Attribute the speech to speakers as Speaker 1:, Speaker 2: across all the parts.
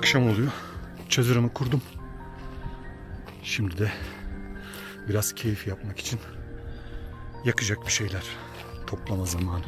Speaker 1: Akşam oluyor. Çadırımı kurdum. Şimdi de biraz keyif yapmak için yakacak bir şeyler toplama zamanı.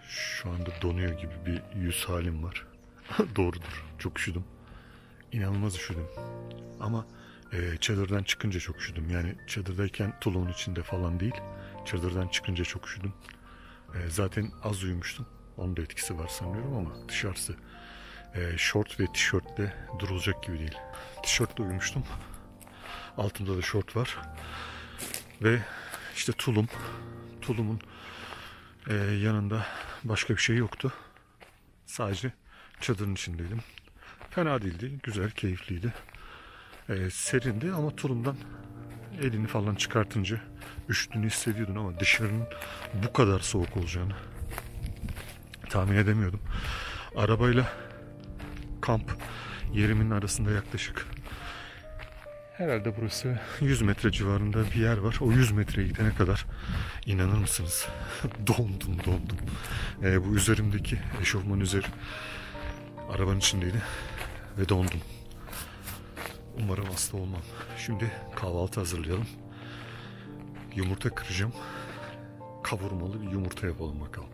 Speaker 1: Şu anda donuyor gibi bir yüz halim var. Doğrudur. Çok üşüdüm. İnanılmaz üşüdüm. Ama çadırdan çıkınca çok üşüdüm. Yani çadırdayken tulumun içinde falan değil. Çadırdan çıkınca çok üşüdüm. Zaten az uyumuştum. Onun da etkisi var sanıyorum ama dışarısı şort ve tişörtle durulacak gibi değil. Tişörtle uyumuştum. Altımda da şort var. Ve işte tulumun yanında başka bir şey yoktu. Sadece çadırın içindeydim. Fena değildi. Güzel, keyifliydi. Serindi ama tulumdan elini falan çıkartınca üşüdüğünü hissediyordun ama dışarının bu kadar soğuk olacağını tahmin edemiyordum. Arabayla kamp yerimin arasında yaklaşık herhalde burası 100 metre civarında bir yer var. O 100 metreye gidene kadar inanır mısınız? Dondum. Bu üzerimdeki eşofman üzeri arabanın içindeydi ve dondum. Umarım hasta olmam. Şimdi kahvaltı hazırlayalım. Yumurta kıracağım. Kavurmalı bir yumurta yapalım bakalım.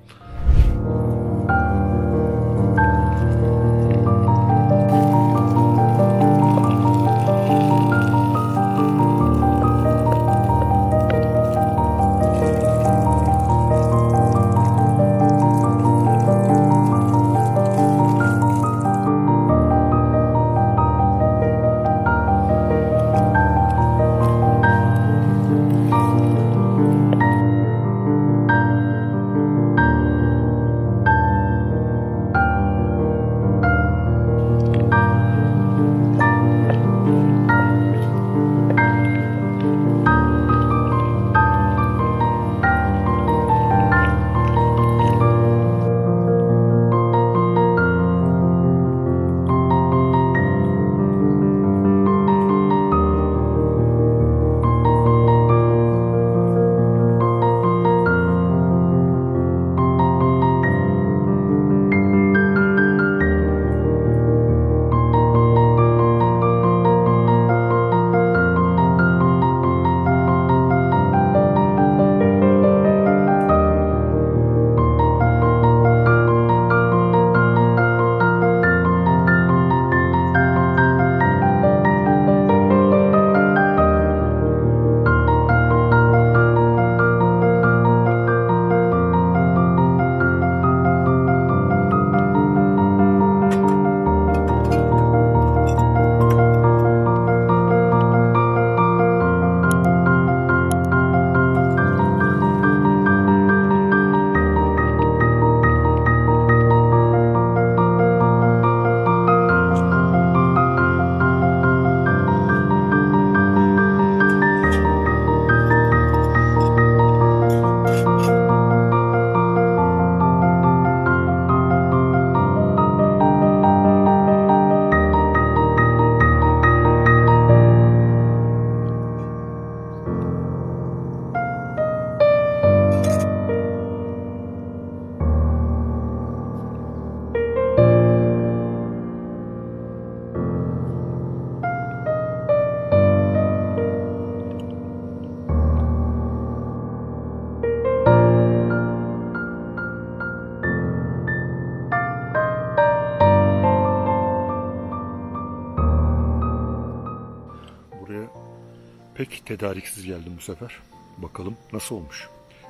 Speaker 1: Pek tedariksiz geldim bu sefer. Bakalım nasıl olmuş.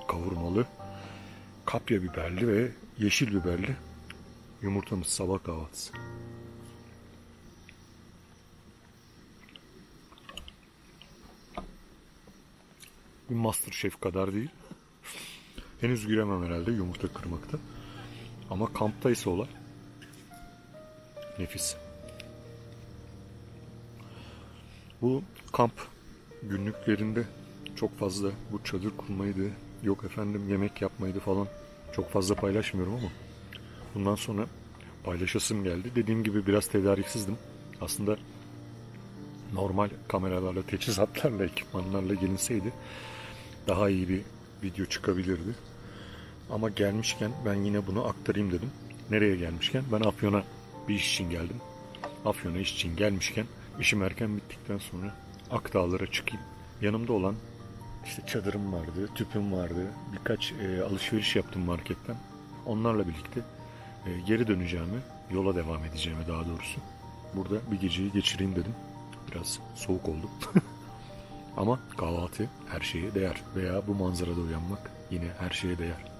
Speaker 1: Kavurmalı, kapya biberli ve yeşil biberli yumurtamız sabah kahvaltısı. Bir MasterChef kadar değil. Henüz giremem herhalde yumurta kırmakta. Ama kamptaysa olay nefis. Bu kamp günlüklerinde çok fazla bu çadır kurmaydı, yok efendim yemek yapmaydı falan çok fazla paylaşmıyorum ama bundan sonra paylaşasım geldi. Dediğim gibi biraz tedariksizdim. Aslında normal kameralarla, teçhizatlarla, ekipmanlarla gelinseydi daha iyi bir video çıkabilirdi. Ama gelmişken ben yine bunu aktarayım dedim. Nereye gelmişken? Ben Afyon'a bir iş için geldim. Afyon'a iş için gelmişken işim erken bittikten sonra Akdağlara çıkayım. Yanımda olan işte çadırım vardı, tüpüm vardı. Birkaç alışveriş yaptım marketten. Onlarla birlikte geri döneceğimi, yola devam edeceğimi daha doğrusu. Burada bir geceyi geçireyim dedim. Biraz soğuk oldu. Ama kahvaltı her şeye değer. Veya bu manzarada uyanmak yine her şeye değer.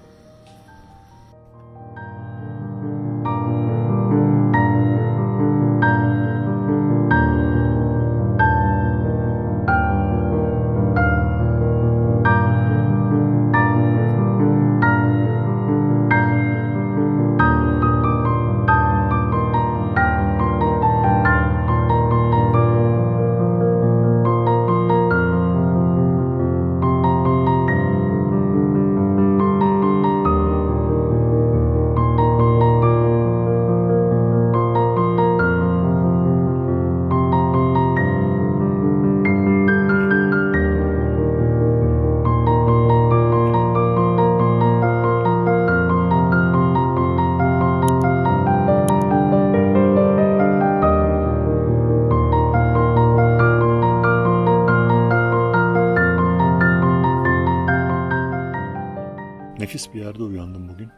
Speaker 1: Nefis bir yerde uyandım bugün.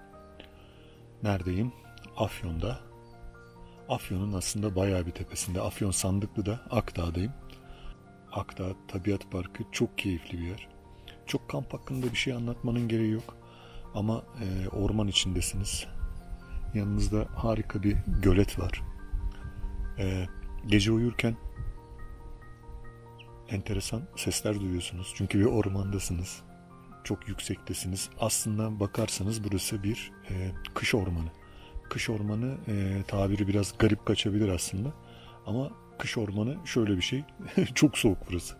Speaker 1: Neredeyim? Afyon'da. Afyon'un aslında bayağı bir tepesinde. Afyon Sandıklı'da, Akdağ'dayım. Akdağ Tabiat Parkı çok keyifli bir yer. Çok kamp hakkında bir şey anlatmanın gereği yok. Ama orman içindesiniz. Yanınızda harika bir gölet var. Gece uyurken enteresan sesler duyuyorsunuz. Çünkü bir ormandasınız. Çok yüksektesiniz. Aslında bakarsanız burası bir kış ormanı. Kış ormanı tabiri biraz garip kaçabilir aslında. Ama kış ormanı şöyle bir şey. Çok soğuk burası.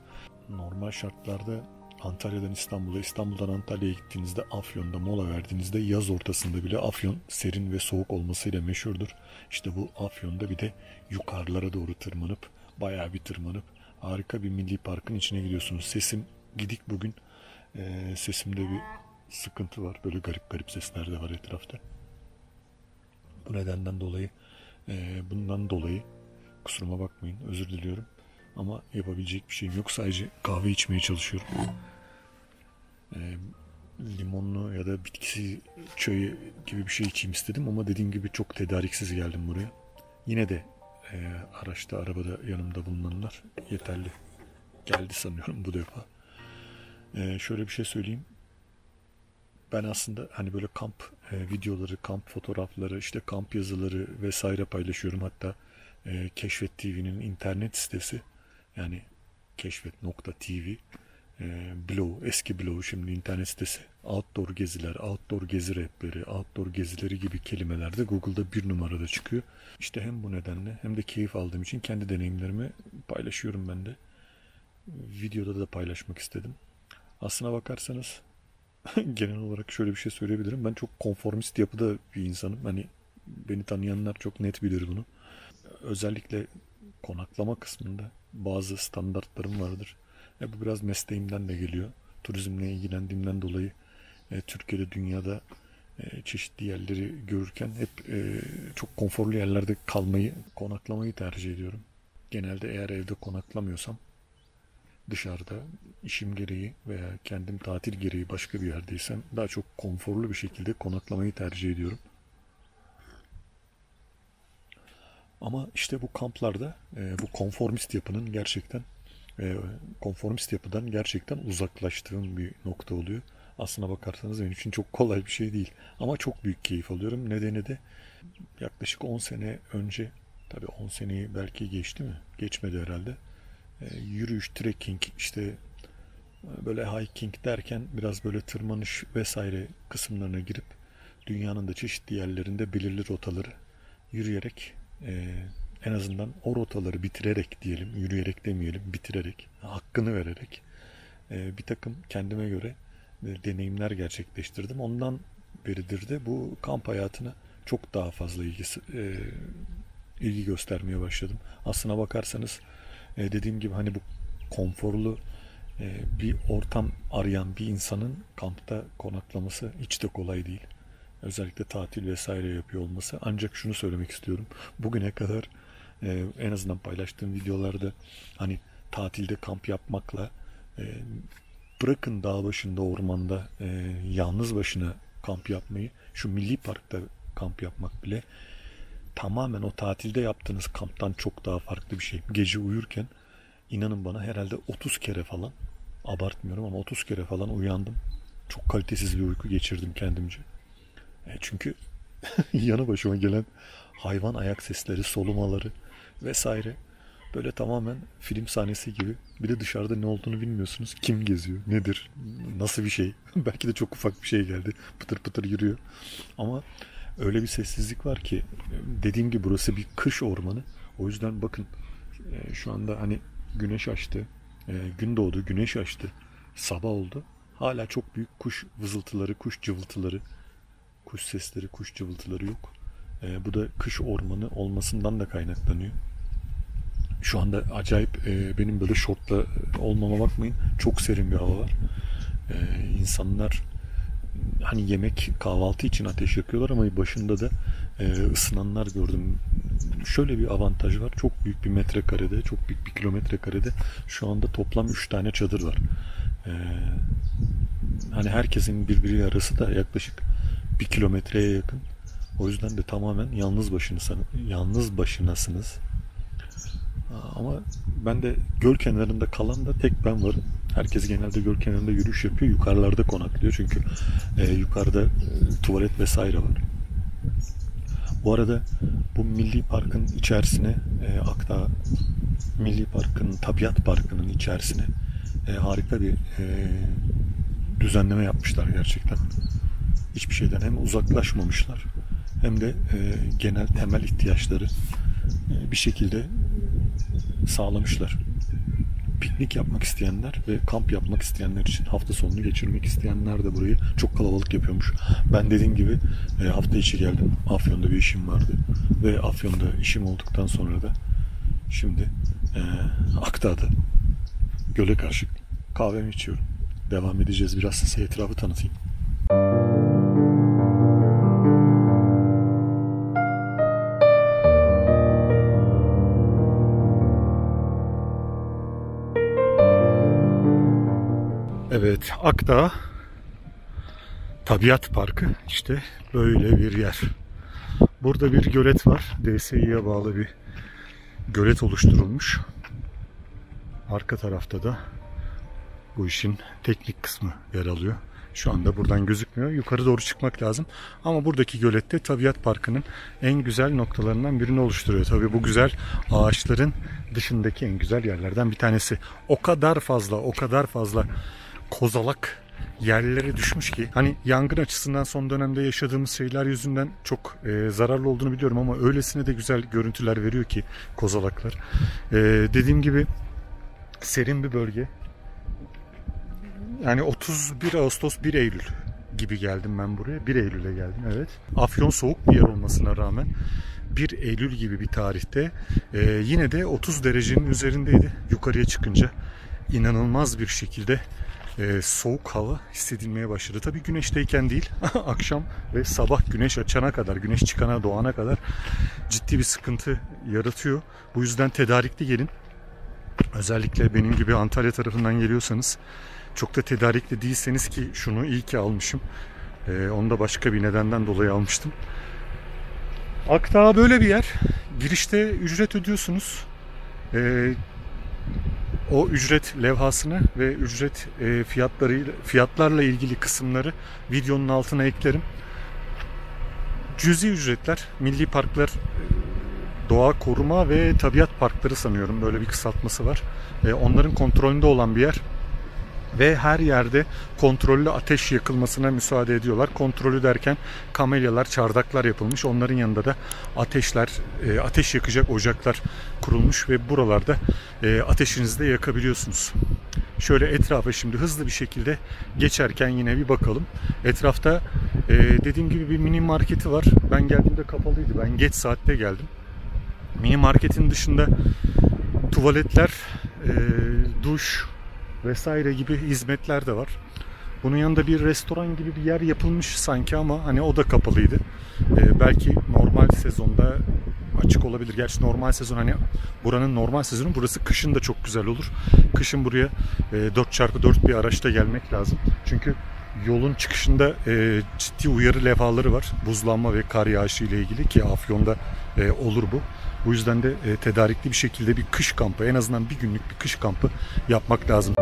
Speaker 1: Normal şartlarda Antalya'dan İstanbul'a, İstanbul'dan Antalya'ya gittiğinizde Afyon'da mola verdiğinizde yaz ortasında bile Afyon serin ve soğuk olmasıyla meşhurdur. İşte bu Afyon'da bir de yukarılara doğru tırmanıp, bayağı bir tırmanıp harika bir milli parkın içine gidiyorsunuz. Sesim gidik bugün. Sesimde bir sıkıntı var. Böyle garip garip sesler de var etrafta. Bu nedenden dolayı, bundan dolayı kusuruma bakmayın. Özür diliyorum. Ama yapabilecek bir şeyim yok. Sadece kahve içmeye çalışıyorum. Limonlu ya da bitkisi çayı gibi bir şey içeyim istedim. Ama dediğim gibi çok tedariksiz geldim buraya. Yine de araçta, arabada yanımda bulunanlar yeterli geldi sanıyorum bu defa. Şöyle bir şey söyleyeyim. Ben aslında hani böyle kamp videoları, kamp fotoğrafları, işte kamp yazıları vesaire paylaşıyorum. Hatta Keşfet TV'nin internet sitesi, yani keşfet.tv blog, eski blog, şimdi internet sitesi, outdoor geziler, outdoor gezi rehberi, outdoor gezileri gibi kelimeler de Google'da bir numarada çıkıyor. İşte hem bu nedenle hem de keyif aldığım için kendi deneyimlerimi paylaşıyorum ben de. Videoda da paylaşmak istedim. Aslına bakarsanız genel olarak şöyle bir şey söyleyebilirim. Ben çok konformist yapıda bir insanım. Hani beni tanıyanlar çok net bilir bunu. Özellikle konaklama kısmında bazı standartlarım vardır. Bu biraz mesleğimden de geliyor. Turizmle ilgilendiğimden dolayı Türkiye'de, dünyada çeşitli yerleri görürken hep çok konforlu yerlerde kalmayı, konaklamayı tercih ediyorum. Genelde eğer evde konaklamıyorsam dışarıda işim gereği veya kendim tatil gereği başka bir yerdeysem daha çok konforlu bir şekilde konaklamayı tercih ediyorum. Ama işte bu kamplarda bu konformist yapının gerçekten konformist yapıdan gerçekten uzaklaştığım bir nokta oluyor. Aslına bakarsanız benim için çok kolay bir şey değil. Ama çok büyük keyif alıyorum. Nedeni de yaklaşık 10 sene önce, tabii 10 seneyi belki geçti mi? Geçmedi herhalde. Yürüyüş, trekking, işte böyle hiking derken biraz böyle tırmanış vesaire kısımlarına girip dünyanın da çeşitli yerlerinde belirli rotaları yürüyerek, en azından o rotaları bitirerek diyelim, yürüyerek demeyelim, bitirerek, hakkını vererek bir takım kendime göre deneyimler gerçekleştirdim. Ondan beridir de bu kamp hayatına çok daha fazla ilgi göstermeye başladım. Aslına bakarsanız dediğim gibi hani bu konforlu bir ortam arayan bir insanın kampta konaklaması hiç de kolay değil. Özellikle tatil vesaire yapıyor olması. Ancak şunu söylemek istiyorum. Bugüne kadar en azından paylaştığım videolarda hani tatilde kamp yapmakla bırakın dağ başında, ormanda yalnız başına kamp yapmayı, şu milli parkta kamp yapmak bile tamamen o tatilde yaptığınız kamptan çok daha farklı bir şey. Gece uyurken inanın bana herhalde 30 kere falan, abartmıyorum ama 30 kere falan uyandım. Çok kalitesiz bir uyku geçirdim kendimce. Çünkü yanı başıma gelen hayvan ayak sesleri, solumaları vesaire böyle tamamen film sahnesi gibi. Bir de dışarıda ne olduğunu bilmiyorsunuz. Kim geziyor, nedir, nasıl bir şey. Belki de çok ufak bir şey geldi. Pıtır pıtır yürüyor. Ama öyle bir sessizlik var ki dediğim gibi burası bir kış ormanı. O yüzden bakın şu anda hani güneş açtı. Gün doğdu, güneş açtı. Sabah oldu. Hala çok büyük kuş vızıltıları, kuş cıvıltıları, kuş sesleri, kuş cıvıltıları yok. Bu da kış ormanı olmasından da kaynaklanıyor. Şu anda acayip benim böyle şortla olmama bakmayın. Çok serin bir hava var. İnsanlar hani yemek, kahvaltı için ateş yakıyorlar ama başında da ısınanlar gördüm. Şöyle bir avantaj var. Çok büyük bir metrekarede, çok büyük bir kilometre karede şu anda toplam 3 tane çadır var. Hani herkesin birbiri arası da yaklaşık 1 kilometreye yakın. O yüzden de tamamen yalnız başınasınız. Ama ben de göl kenarında kalan da tek ben varım. Herkes genelde göl kenarında yürüyüş yapıyor. Yukarılarda konaklıyor. Çünkü yukarıda tuvalet vesaire var. Bu arada bu milli parkın içerisine Akdağ Milli Park'ın, Tabiat Parkı'nın içerisine harika bir düzenleme yapmışlar gerçekten. Hiçbir şeyden hem uzaklaşmamışlar hem de genel temel ihtiyaçları bir şekilde sağlamışlar. Piknik yapmak isteyenler ve kamp yapmak isteyenler için, hafta sonunu geçirmek isteyenler de burayı çok kalabalık yapıyormuş. Ben dediğim gibi hafta içi geldim. Afyon'da bir işim vardı. Ve Afyon'da işim olduktan sonra da şimdi Akdağ'da göle karşı kahvemi içiyorum. Devam edeceğiz. Biraz size etrafı tanıtayım. Evet, Akdağ Tabiat Parkı işte böyle bir yer. Burada bir gölet var. DSİ'ye bağlı bir gölet oluşturulmuş. Arka tarafta da bu işin teknik kısmı yer alıyor. Şu anda buradan gözükmüyor. Yukarı doğru çıkmak lazım. Ama buradaki gölette Tabiat Parkı'nın en güzel noktalarından birini oluşturuyor. Tabii bu güzel ağaçların dışındaki en güzel yerlerden bir tanesi. O kadar fazla kozalak yerlere düşmüş ki hani yangın açısından son dönemde yaşadığımız şeyler yüzünden çok zararlı olduğunu biliyorum ama öylesine de güzel görüntüler veriyor ki kozalaklar. Dediğim gibi serin bir bölge. Yani 31 Ağustos 1 Eylül gibi geldim ben buraya. 1 Eylül'e geldim, evet. Afyon soğuk bir yer olmasına rağmen 1 Eylül gibi bir tarihte yine de 30 derecenin üzerindeydi yukarıya çıkınca. İnanılmaz bir şekilde soğuk hava hissedilmeye başladı. Tabii güneşteyken değil, akşam ve sabah güneş açana kadar, güneş çıkana, doğana kadar ciddi bir sıkıntı yaratıyor. Bu yüzden tedarikli gelin. Özellikle benim gibi Antalya tarafından geliyorsanız, çok da tedarikli değilseniz ki şunu iyi ki almışım. Onu da başka bir nedenden dolayı almıştım. Akdağ böyle bir yer. Girişte ücret ödüyorsunuz. o ücret levhasını ve ücret fiyatlarla ilgili kısımları videonun altına eklerim. Cüzi ücretler, milli parklar, doğa koruma ve tabiat parkları sanıyorum, böyle bir kısaltması var. Onların kontrolünde olan bir yer. Ve her yerde kontrollü ateş yakılmasına müsaade ediyorlar. Kontrolü derken kamelyalar, çardaklar yapılmış. Onların yanında da ateş yakacak ocaklar kurulmuş ve buralarda ateşinizi de yakabiliyorsunuz. Şöyle etrafa şimdi hızlı bir şekilde geçerken yine bir bakalım. Etrafta dediğim gibi bir mini marketi var. Ben geldiğimde kapalıydı. Ben geç saatte geldim. Mini marketin dışında tuvaletler, duş vesaire gibi hizmetler de var. Bunun yanında bir restoran gibi bir yer yapılmış sanki ama hani o da kapalıydı. Belki normal sezonda açık olabilir. Gerçi normal sezon, hani buranın normal sezonu, burası kışın da çok güzel olur. Kışın buraya 4x4 bir araçta gelmek lazım. Çünkü yolun çıkışında ciddi uyarı levhaları var. Buzlanma ve kar yağışı ile ilgili, ki Afyon'da olur bu. Bu yüzden de tedarikli bir şekilde bir kış kampı, en azından bir günlük bir kış kampı yapmak lazım.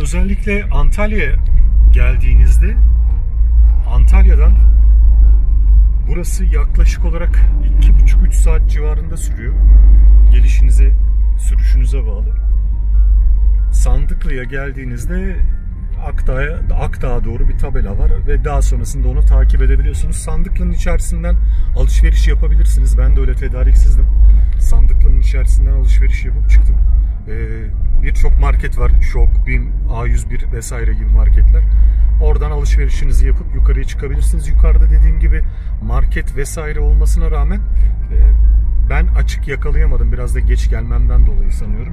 Speaker 1: Özellikle Antalya'ya geldiğinizde, Antalya'dan burası yaklaşık olarak 2,5-3 saat civarında sürüyor. Gelişinize, sürüşünüze bağlı. Sandıklı'ya geldiğinizde Akdağ'a doğru bir tabela var ve daha sonrasında onu takip edebiliyorsunuz. Sandıklı'nın içerisinden alışveriş yapabilirsiniz. Ben de öyle tedariksizdim. Sandıklı'nın içerisinden alışveriş yapıp çıktım. Birçok market var. Şok, BİM, A101 vesaire gibi marketler. Oradan alışverişinizi yapıp yukarıya çıkabilirsiniz. Yukarıda dediğim gibi market vesaire olmasına rağmen ben açık yakalayamadım. Biraz da geç gelmemden dolayı sanıyorum.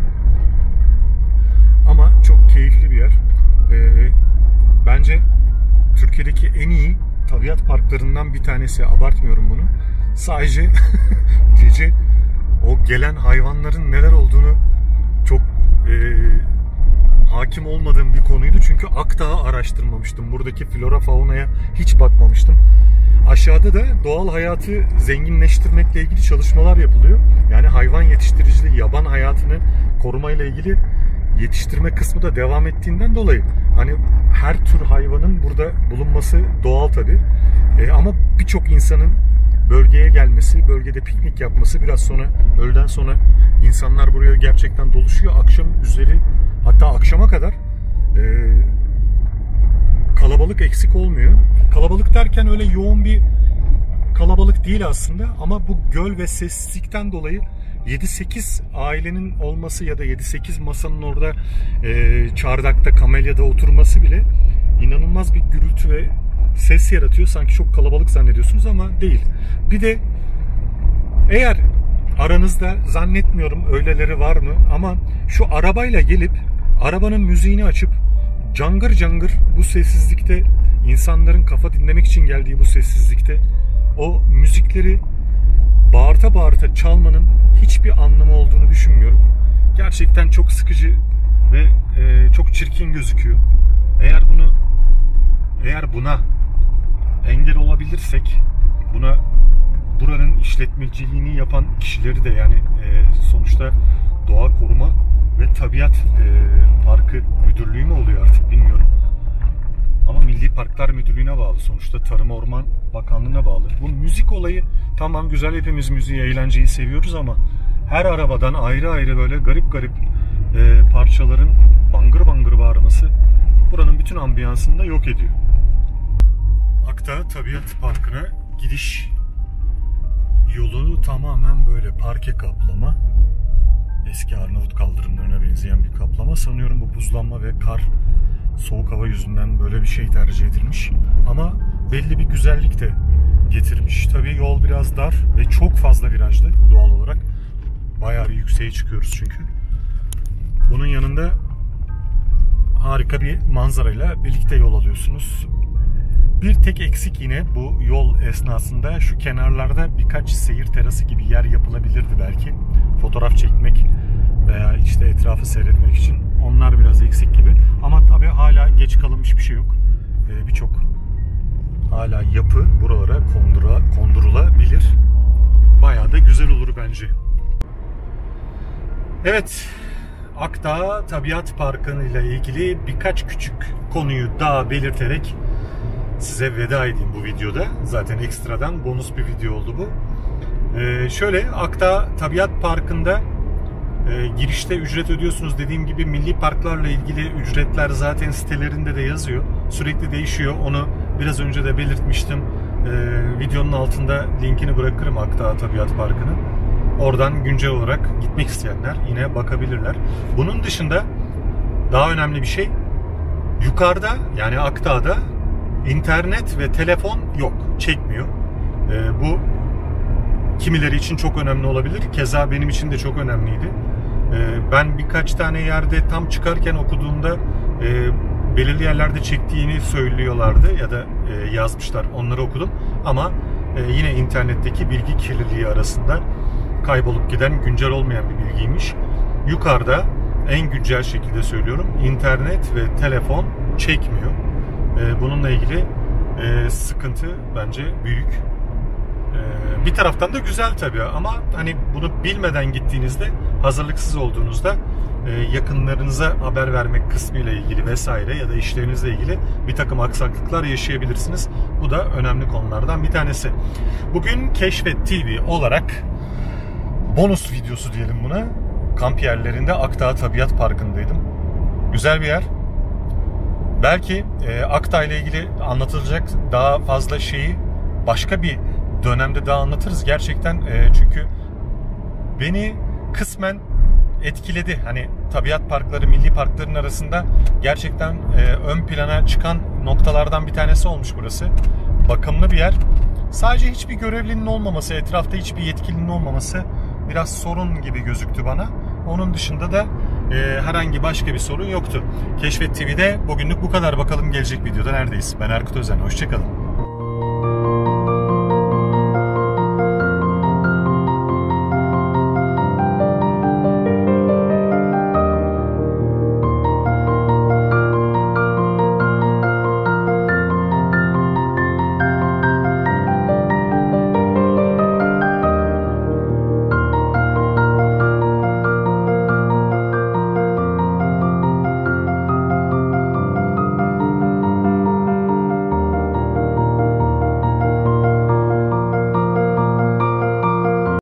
Speaker 1: Ama çok keyifli bir yer. Bence Türkiye'deki en iyi tabiat parklarından bir tanesi. Abartmıyorum bunu. Sadece gece o gelen hayvanların neler olduğunu çok hakim olmadığım bir konuydu. Çünkü Akdağ'ı araştırmamıştım. Buradaki flora faunaya hiç bakmamıştım. Aşağıda da doğal hayatı zenginleştirmekle ilgili çalışmalar yapılıyor. Yani hayvan yetiştiriciliği, yaban hayatını korumayla ilgili yetiştirme kısmı da devam ettiğinden dolayı hani her tür hayvanın burada bulunması doğal tabii. Ama birçok insanın bölgeye gelmesi, bölgede piknik yapması, biraz sonra, öğleden sonra insanlar buraya gerçekten doluşuyor. Akşam üzeri, hatta akşama kadar kalabalık eksik olmuyor. Kalabalık derken öyle yoğun bir kalabalık değil aslında, ama bu göl ve sessizlikten dolayı 7-8 ailenin olması ya da 7-8 masanın orada çardakta, kamelyada oturması bile inanılmaz bir gürültü ve ses yaratıyor. Sanki çok kalabalık zannediyorsunuz ama değil. Bir de eğer aranızda, zannetmiyorum öyleleri var mı, ama şu arabayla gelip arabanın müziğini açıp cangır cangır bu sessizlikte insanların kafa dinlemek için geldiği bu sessizlikte o müzikleri bağırta bağırta çalmanın hiçbir anlamı olduğunu düşünmüyorum. Gerçekten çok sıkıcı ve çok çirkin gözüküyor. Eğer buna engel olabilirsek, buranın işletmeciliğini yapan kişileri de, yani sonuçta Doğa Koruma ve Tabiat Parkı Müdürlüğü mü oluyor artık bilmiyorum. Ama Milli Parklar Müdürlüğü'ne bağlı. Sonuçta Tarım Orman Bakanlığı'na bağlı. Bu müzik olayı tamam güzel, hepimiz müziği, eğlenceyi seviyoruz ama her arabadan ayrı ayrı böyle garip garip parçaların bangır bangır bağırması buranın bütün ambiyansını da yok ediyor. Akdağ Tabiat Parkı'na gidiş yolu tamamen böyle parke kaplama. Eski Arnavut kaldırımlarına benzeyen bir kaplama. Sanıyorum bu buzlanma ve kar, soğuk hava yüzünden böyle bir şey tercih edilmiş. Ama belli bir güzellik de getirmiş. Tabii yol biraz dar ve çok fazla virajlı doğal olarak. Bayağı bir yükseğe çıkıyoruz çünkü. Bunun yanında harika bir manzarayla birlikte yol alıyorsunuz. Bir tek eksik yine bu yol esnasında şu kenarlarda birkaç seyir terası gibi yer yapılabilirdi belki. Fotoğraf çekmek veya işte etrafı seyretmek için. Onlar biraz eksik gibi. Ama tabii hala geç kalınmış bir şey yok. Birçok hala yapı buralara kondurulabilir. Bayağı da güzel olur bence. Evet, Akdağ Tabiat Parkı ile ilgili birkaç küçük konuyu daha belirterek size veda edeyim bu videoda. Zaten ekstradan bonus bir video oldu bu. Şöyle, Akdağ Tabiat Parkı'nda girişte ücret ödüyorsunuz. Dediğim gibi milli parklarla ilgili ücretler zaten sitelerinde de yazıyor. Sürekli değişiyor. Onu biraz önce de belirtmiştim. Videonun altında linkini bırakırım Akdağ Tabiat Parkı'nın. Oradan güncel olarak gitmek isteyenler yine bakabilirler. Bunun dışında daha önemli bir şey, yukarıda yani Akdağ'da internet ve telefon yok, çekmiyor. Bu kimileri için çok önemli olabilir. Keza benim için de çok önemliydi. Ben birkaç tane yerde tam çıkarken okuduğumda belirli yerlerde çektiğini söylüyorlardı ya da yazmışlar. Onları okudum. Ama yine internetteki bilgi kirliliği arasında kaybolup giden, güncel olmayan bir bilgiymiş. Yukarıda en güncel şekilde söylüyorum, internet ve telefon çekmiyor. Bununla ilgili sıkıntı bence büyük. Bir taraftan da güzel tabii ama hani bunu bilmeden gittiğinizde, hazırlıksız olduğunuzda yakınlarınıza haber vermek kısmıyla ilgili vesaire ya da işlerinizle ilgili bir takım aksaklıklar yaşayabilirsiniz. Bu da önemli konulardan bir tanesi. Bugün Keşfet TV olarak bonus videosu diyelim buna. Kamp yerlerinde Akdağ Tabiat Parkı'ndaydım. Güzel bir yer. Belki Akdağ ile ilgili anlatılacak daha fazla şeyi başka bir dönemde daha anlatırız. Gerçekten çünkü beni kısmen etkiledi. Hani tabiat parkları, milli parkların arasında gerçekten ön plana çıkan noktalardan bir tanesi olmuş burası. Bakımlı bir yer. Sadece hiçbir görevlinin olmaması, etrafta hiçbir yetkilinin olmaması biraz sorun gibi gözüktü bana. Onun dışında da herhangi başka bir sorun yoktu. Keşfet TV'de bugünlük bu kadar. Bakalım gelecek videoda neredeyiz? Ben Erkut Özen. Hoşçakalın.